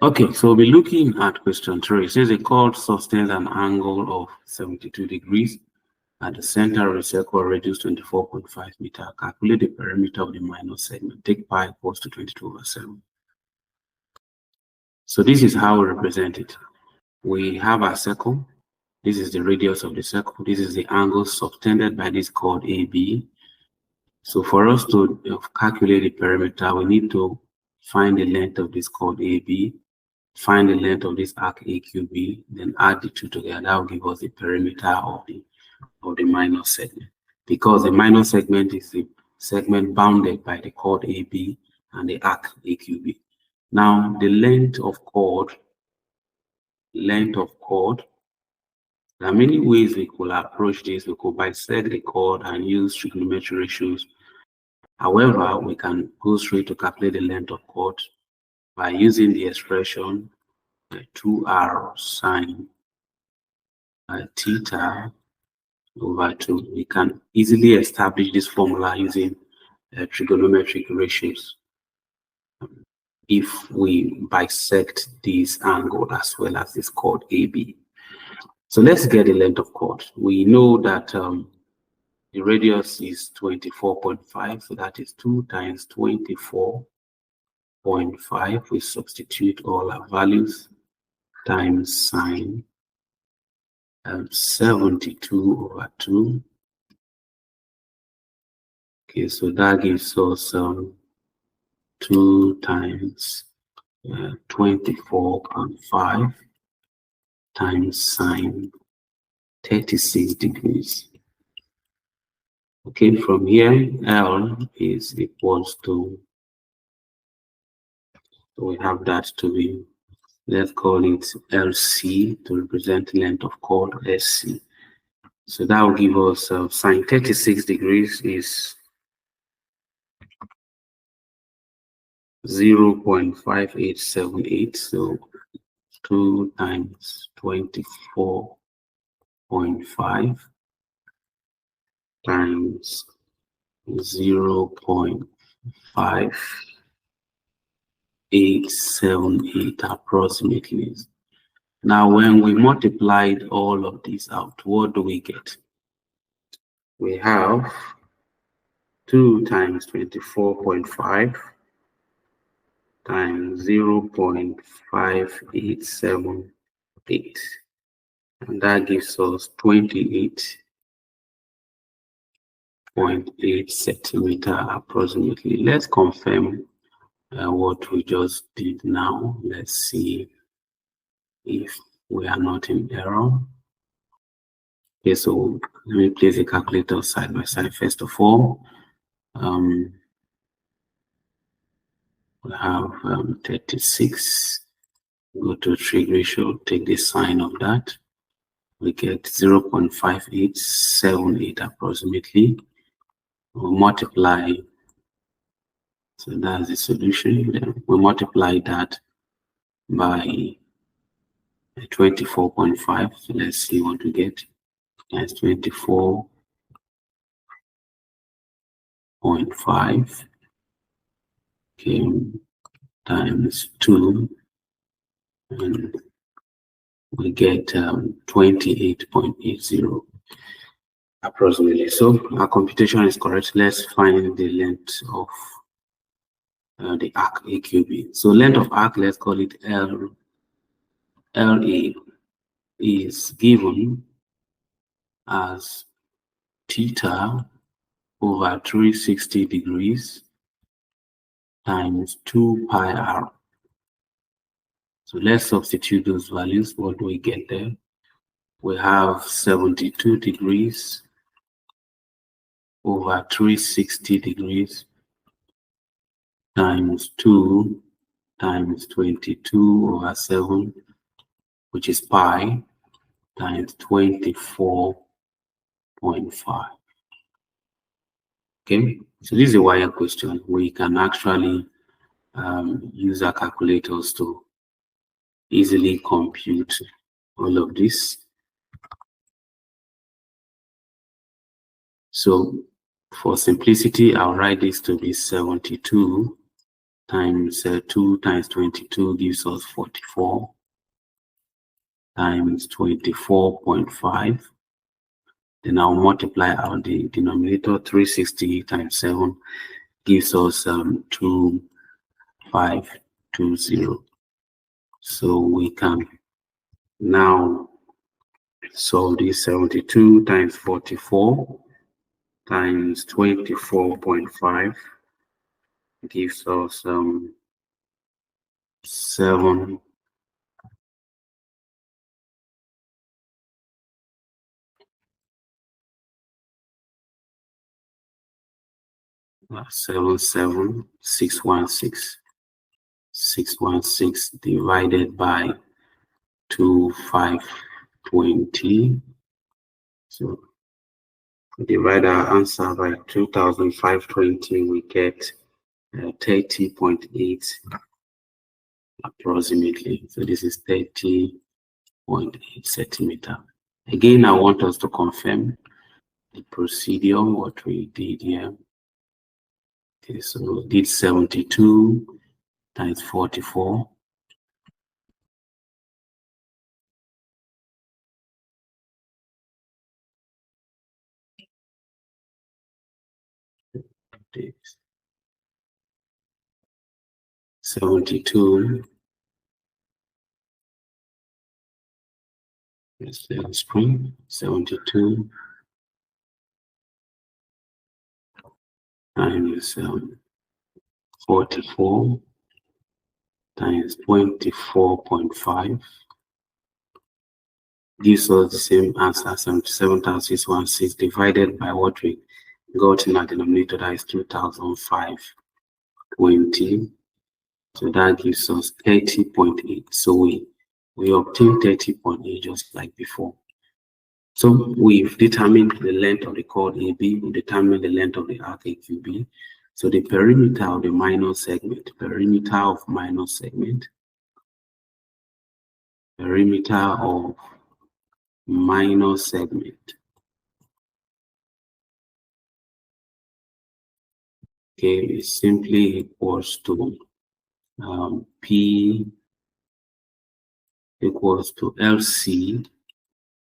Okay, so we'll be looking at question 3. It says a chord sustains an angle of 72 degrees at the center of the circle, radius 24.5 meters. Calculate the perimeter of the minor segment. Take pi equals to 22/7. So this is how we represent it. We have our circle. This is the radius of the circle. This is the angle subtended by this chord AB. So for us to calculate the perimeter, we need to find the length of this chord AB, find the length of this arc AQB, then add the two together. That will give us the perimeter of the minor segment. Because the minor segment is the segment bounded by the chord AB and the arc AQB. Now, the length of chord, there are many ways we could approach this. We could bisect the chord and use trigonometry ratios. However, we can go straight to calculate the length of chord by using the expression 2r sine theta over 2. We can easily establish this formula using trigonometric ratios if we bisect this angle as well as this chord AB. So let's get the length of chord. We know that the radius is 24.5, so that is 2 times 24.5. We substitute all our values times sine 72/2. Okay, so that gives us 2 times 24.5 times sine 36 degrees. Okay, from here, L is equals to, so we have that to be, let's call it LC to represent the length of chord SC. So that will give us sine 36 degrees is 0.5878. So 2 times 24.5 times 0.5878 approximately. Now, when we multiplied all of these out, what do we get? We have 2 times 24.5 times 0.5878, and that gives us 28.8 centimeter approximately. Let's confirm what we just did now. Let's see if we are not in error. Okay, so let me place the calculator side by side. First of all, we have 36. Go to trig ratio, take the sine of that. We get 0.5878 approximately. We'll multiply, so that's the solution. Then we multiply that by 24.5. So let's see what we get. That's 24.5 times 2, and we get 28.80 approximately. So our computation is correct. Let's find the length of the arc AQB. So length of arc, let's call it L. LA is given as theta over 360 degrees times 2 pi r. So let's substitute those values. What do we get there? We have 72 degrees over 360 degrees times 2 times 22/7, which is pi, times 24.5. Okay, so this is a wire question. We can actually use our calculators to easily compute all of this. So for simplicity, I'll write this to be 72 times 2 times 22 gives us 44 times 24.5. Then I'll multiply out the denominator. 360 times 7 gives us 2520. So we can now solve this. 72 times 44 times 24.5 gives us 7 616 divided by 2520. So divide our answer by 2520, we get 30.8 approximately. So this is 30.8 centimeter. Again, I want us to confirm the procedure, what we did here. Okay, so we did 72 times 44. This 72. Let's say on screen. 72 times 44 times 24.5 gives us the same answer, 77,616, divided by what we got in our denominator, that is 2,520. So that gives us 30.8. So we obtained 30.8 just like before. So we've determined the length of the chord AB, we determined the length of the arc AQB. So the perimeter of the minor segment, perimeter of minor segment, perimeter of minor segment, okay, is simply equals to P equals to LC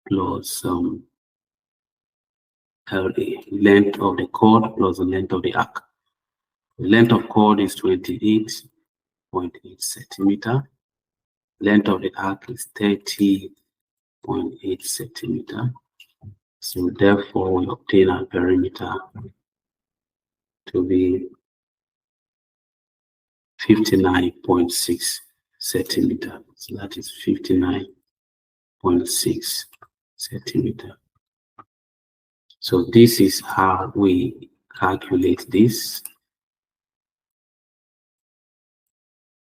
plus LA, length of the chord plus the length of the arc. The length of chord is 28.8 centimeter. Length of the arc is 30.8 centimeter. So therefore, we obtain our perimeter to be 59.6 centimeter. So that is 59.6 centimeter. So this is how we calculate this.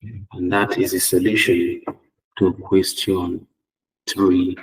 And that is the solution to question 3.